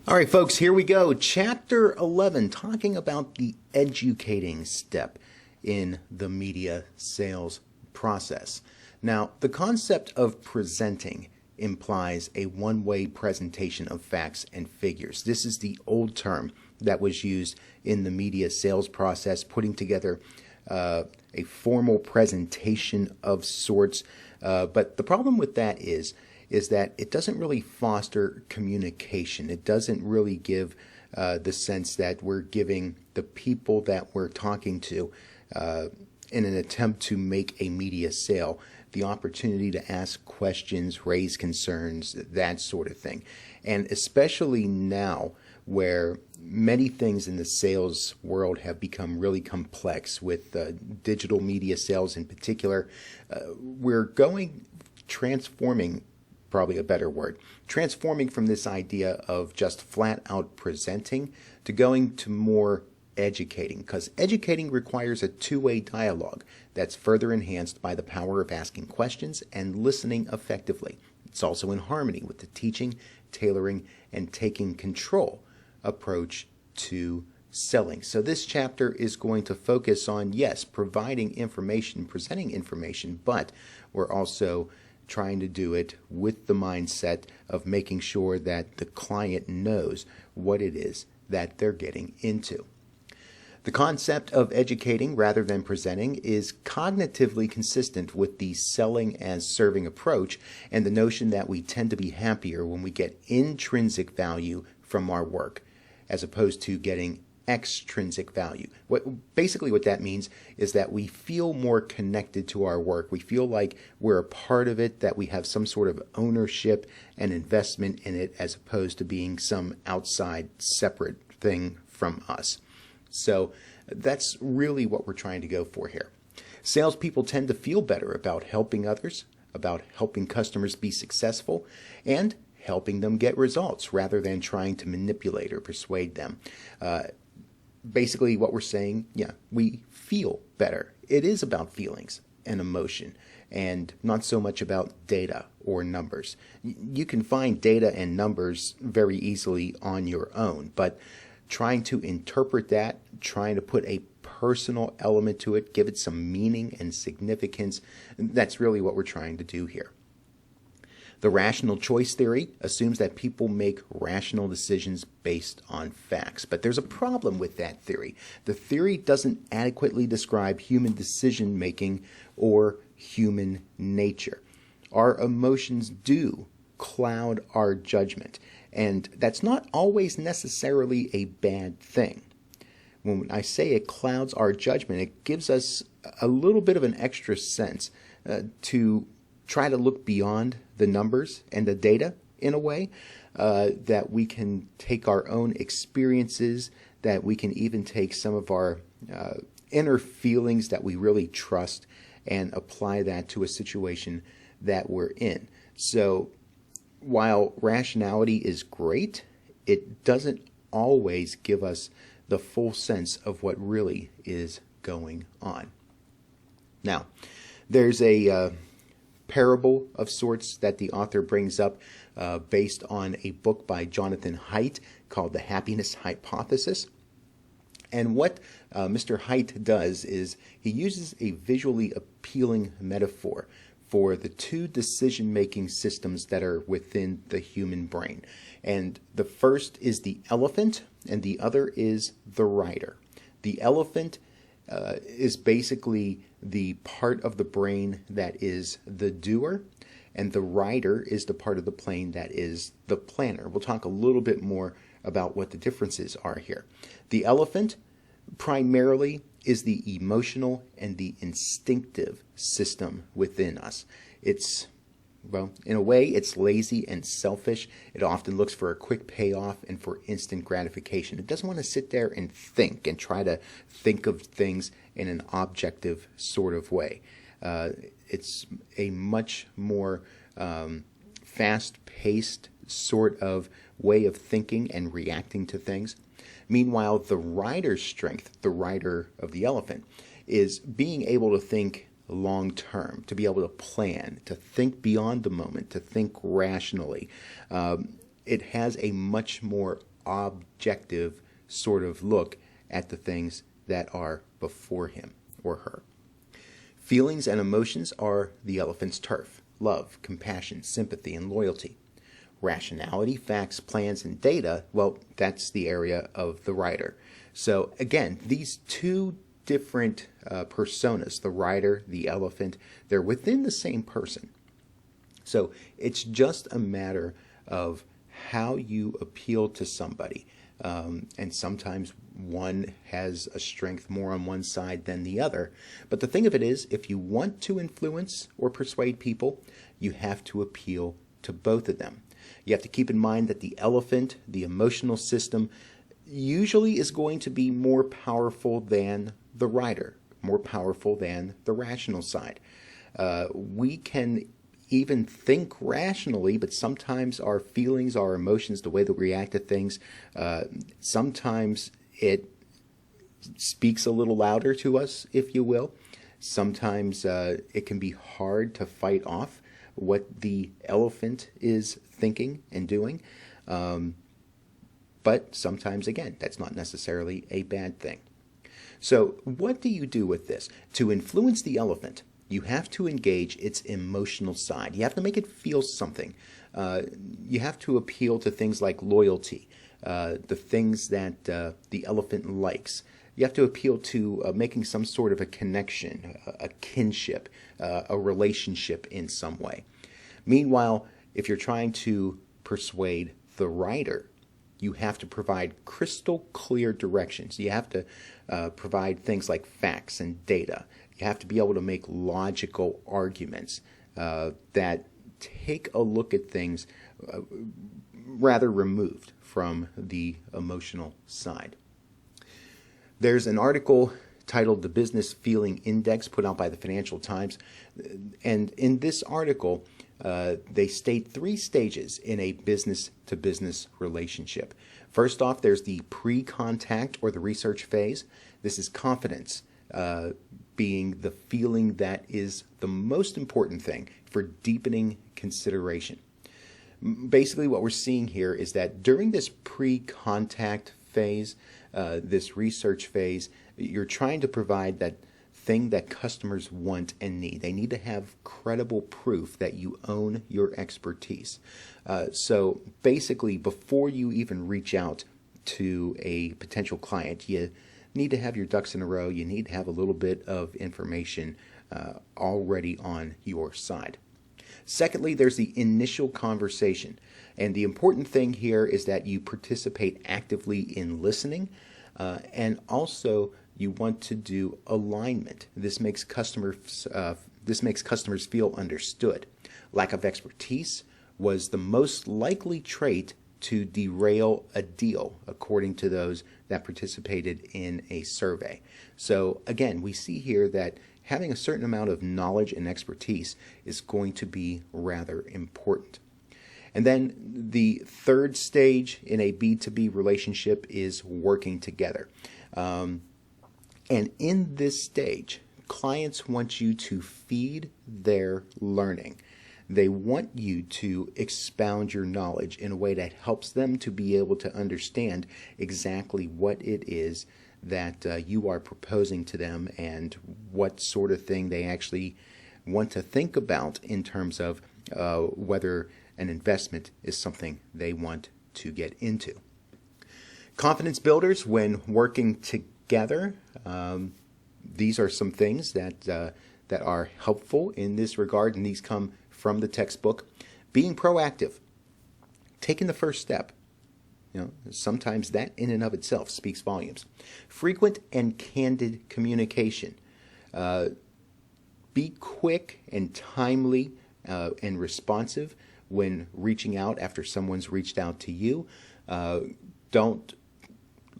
All right, folks, here we go. Chapter 11, talking about the educating step in the media sales process. Now, the concept of presenting implies a one-way presentation of facts and figures. This is the old term that was used in the media sales process, putting together a formal presentation of sorts. But the problem with that is that it doesn't really foster communication. It doesn't really give the sense that we're giving the people that we're talking to in an attempt to make a media sale the opportunity to ask questions, raise concerns, that sort of thing. And especially now where many things in the sales world have become really complex with digital media sales in particular, we're transforming, probably a better word, transforming from this idea of just flat out presenting to going to more educating, because educating requires a two-way dialogue that's further enhanced by the power of asking questions and listening effectively. It's also in harmony with the teaching, tailoring, and taking control approach to selling. So this chapter is going to focus on, yes, providing information, presenting information, but we're also trying to do it with the mindset of making sure that the client knows what it is that they're getting into. The concept of educating rather than presenting is cognitively consistent with the selling as serving approach and the notion that we tend to be happier when we get intrinsic value from our work as opposed to getting extrinsic value. What that means is that we feel more connected to our work. We feel like we're a part of it, that we have some sort of ownership and investment in it as opposed to being some outside separate thing from us. So that's really what we're trying to go for here. Salespeople tend to feel better about helping others, about helping customers be successful, and helping them get results rather than trying to manipulate or persuade them. Basically what we're saying, we feel better. It is about feelings and emotion and not so much about data or numbers. You can find data and numbers very easily on your own, but trying to interpret that, trying to put a personal element to it, give it some meaning and significance, that's really what we're trying to do here. The rational choice theory assumes that people make rational decisions based on facts. But there's a problem with that theory. The theory doesn't adequately describe human decision making or human nature. Our emotions do cloud our judgment, and that's not always necessarily a bad thing. When I say it clouds our judgment, it gives us a little bit of an extra sense to try to look beyond the numbers and the data in a way that we can take our own experiences, that we can even take some of our inner feelings that we really trust and apply that to a situation that we're in. So while rationality is great, it doesn't always give us the full sense of what really is going on. Now, there's a parable of sorts that the author brings up based on a book by Jonathan Haidt called The Happiness Hypothesis. And what Mr. Haidt does is he uses a visually appealing metaphor for the two decision-making systems that are within the human brain. And the first is the elephant, and the other is the rider. The elephant is basically the part of the brain that is the doer, and the rider is the part of the brain that is the planner. We'll talk a little bit more about what the differences are here. The elephant primarily is the emotional and the instinctive system within us. It's, well, in a way, it's lazy and selfish. It often looks for a quick payoff and for instant gratification. It doesn't want to sit there and think and try to think of things in an objective sort of way. It's a much more fast-paced sort of way of thinking and reacting to things. Meanwhile, the rider's strength, the rider of the elephant, is being able to think long term, to be able to plan, to think beyond the moment, to think rationally. It has a much more objective sort of look at the things that are before him or her. Feelings and emotions are the elephant's turf: love, compassion, sympathy, and loyalty. Rationality, facts, plans, and data, well, that's the area of the rider. So again, these two different personas, the rider, the elephant, they're within the same person. So it's just a matter of how you appeal to somebody. And sometimes one has a strength more on one side than the other. But the thing of it is, if you want to influence or persuade people, you have to appeal to both of them. You have to keep in mind that the elephant, the emotional system, usually is going to be more powerful than the rider, more powerful than the rational side. We can even think rationally, but sometimes our feelings, our emotions, the way that we react to things, sometimes it speaks a little louder to us, if you will. Sometimes it can be hard to fight off what the elephant is thinking and doing. But sometimes, again, that's not necessarily a bad thing. So what do you do with this? To influence the elephant, you have to engage its emotional side. You have to make it feel something. You have to appeal to things like loyalty, the things that the elephant likes. You have to appeal to making some sort of a connection, a kinship, a relationship in some way. Meanwhile, if you're trying to persuade the rider, you have to provide crystal clear directions. You have to provide things like facts and data. You have to be able to make logical arguments that take a look at things rather removed from the emotional side. There's an article titled The Business Feeling Index put out by the Financial Times. And in this article, they state 3 stages in a business-to-business relationship. First off, there's the pre-contact or the research phase. This is confidence, being the feeling that is the most important thing for deepening consideration. Basically, what we're seeing here is that during this pre-contact phase, this research phase, you're trying to provide that thing that customers want and need. They need to have credible proof that you own your expertise. So basically, before you even reach out to a potential client, you need to have your ducks in a row. You need to have a little bit of information already on your side. Secondly, there's the initial conversation. And the important thing here is that you participate actively in listening, and also you want to do alignment. This makes customers feel understood. Lack of expertise was the most likely trait to derail a deal, according to those that participated in a survey. So again, we see here that having a certain amount of knowledge and expertise is going to be rather important. And then the third stage in a B2B relationship is working together. And in this stage, clients want you to feed their learning. They want you to expound your knowledge in a way that helps them to be able to understand exactly what it is that you are proposing to them and what sort of thing they actually want to think about in terms of whether an investment is something they want to get into. Confidence builders, when working together, these are some things that are helpful in this regard, and these come from the textbook. Being proactive, taking the first step. Sometimes that in and of itself speaks volumes. Frequent and candid communication. Be quick and timely and responsive when reaching out after someone's reached out to you. Don't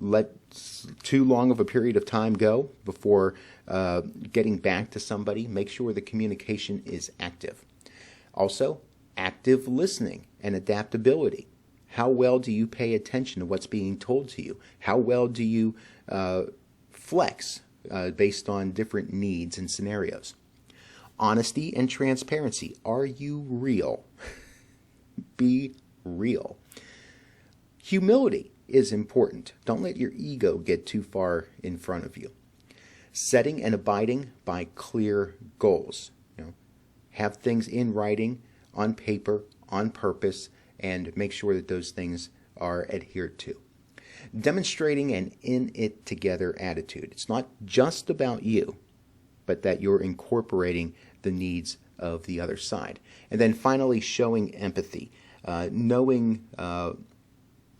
let too long of a period of time go before getting back to somebody. Make sure the communication is active. Also, active listening and adaptability. How well do you pay attention to what's being told to you? How well do you flex based on different needs and scenarios? Honesty and transparency. Are you real? Be real. Humility. is important. Don't let your ego get too far in front of you. Setting and abiding by clear goals. Have things in writing, on paper, on purpose, and make sure that those things are adhered to. Demonstrating an in-it-together attitude. It's not just about you, but that you're incorporating the needs of the other side. And then finally, showing empathy. Knowing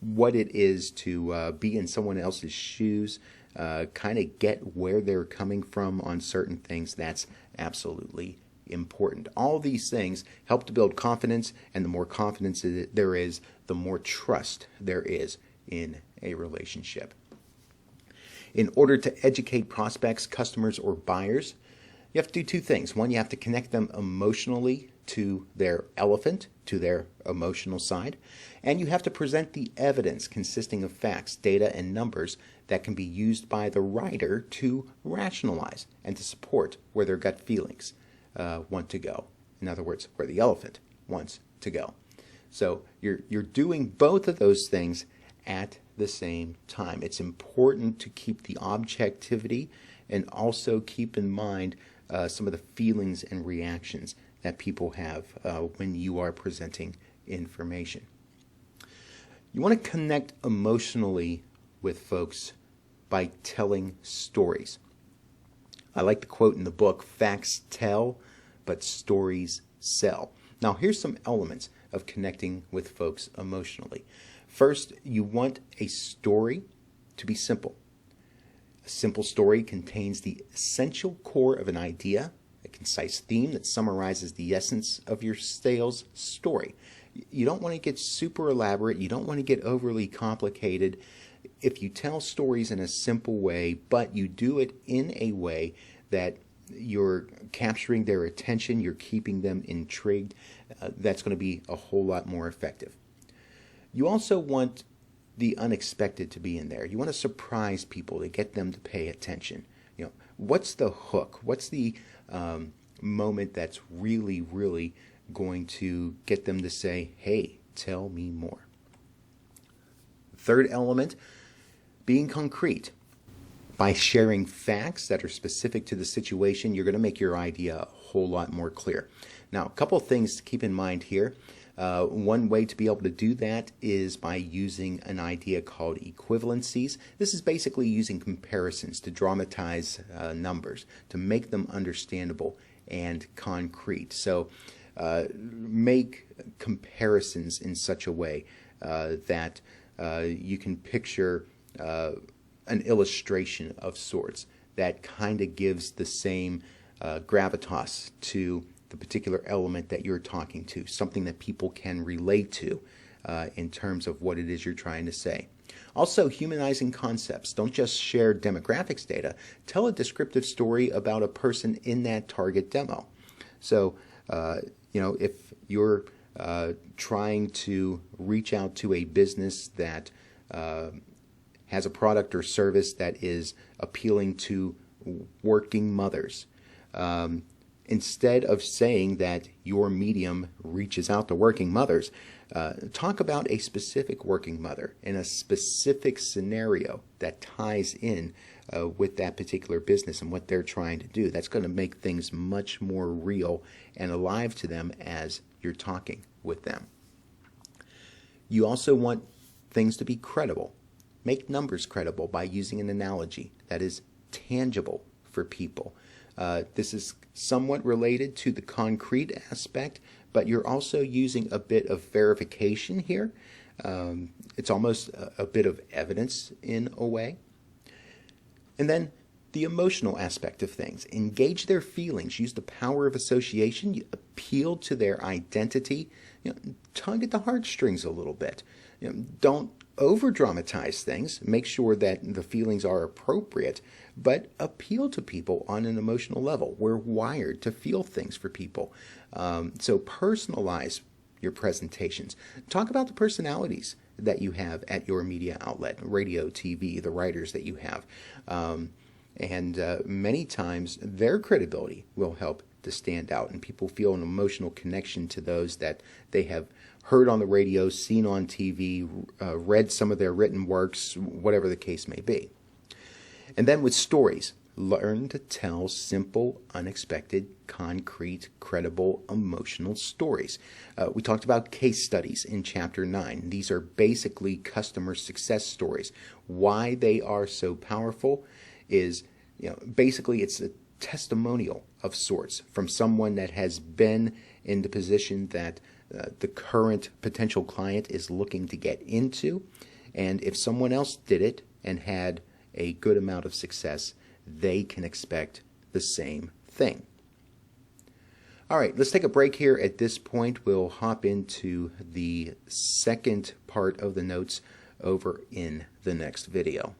what it is to be in someone else's shoes, kind of get where they're coming from on certain things. That's absolutely important. All these things help to build confidence, and the more confidence there is, the more trust there is in a relationship. In order to educate prospects, customers, or buyers, you have to do two things. One, you have to connect them emotionally to their elephant, to their emotional side, and you have to present the evidence consisting of facts, data, and numbers that can be used by the writer to rationalize and to support where their gut feelings want to go. In other words, where the elephant wants to go. So you're doing both of those things at the same time. It's important to keep the objectivity and also keep in mind some of the feelings and reactions that people have when you are presenting information. You want to connect emotionally with folks by telling stories. I like the quote in the book, "Facts tell, but stories sell." Now, here's some elements of connecting with folks emotionally. First, you want a story to be simple. A simple story contains the essential core of an idea, a concise theme that summarizes the essence of your sales story. You don't want to get super elaborate. You don't want to get overly complicated. If you tell stories in a simple way, but you do it in a way that you're capturing their attention, you're keeping them intrigued, that's going to be a whole lot more effective. You also want the unexpected to be in there. You want to surprise people to get them to pay attention. What's the hook? What's the moment that's really, really going to get them to say, "Hey, tell me more"? Third element, being concrete. By sharing facts that are specific to the situation, you're going to make your idea a whole lot more clear. Now, a couple of things to keep in mind here. One way to be able to do that is by using an idea called equivalencies. This is basically using comparisons to dramatize numbers, to make them understandable and concrete. So make comparisons in such a way that you can picture an illustration of sorts that kind of gives the same gravitas to the particular element that you're talking to, something that people can relate to in terms of what it is you're trying to say. Also, humanizing concepts. Don't just share demographics data. Tell a descriptive story about a person in that target demo. So, if you're trying to reach out to a business that has a product or service that is appealing to working mothers, instead of saying that your medium reaches out to working mothers, talk about a specific working mother in a specific scenario that ties in with that particular business and what they're trying to do. That's going to make things much more real and alive to them as you're talking with them. You also want things to be credible. Make numbers credible by using an analogy that is tangible for people. This is somewhat related to the concrete aspect, but you're also using a bit of verification here. It's almost a bit of evidence in a way. And then the emotional aspect of things. Engage their feelings. Use the power of association. You appeal to their identity. Tug at the heartstrings a little bit. Don't over-dramatize things. Make sure that the feelings are appropriate, but appeal to people on an emotional level. We're wired to feel things for people. So personalize your presentations. Talk about the personalities that you have at your media outlet, radio, TV, the writers that you have. And many times their credibility will help to stand out, and people feel an emotional connection to those that they have heard on the radio, seen on TV, read some of their written works, whatever the case may be. And then with stories, learn to tell simple, unexpected, concrete, credible, emotional stories. We talked about case studies in Chapter 9. These are basically customer success stories. Why they are so powerful is, basically it's a testimonial of sorts from someone that has been in the position that the current potential client is looking to get into. And if someone else did it and had a good amount of success, they can expect the same thing. All right, let's take a break here. At this point, we'll hop into the second part of the notes over in the next video.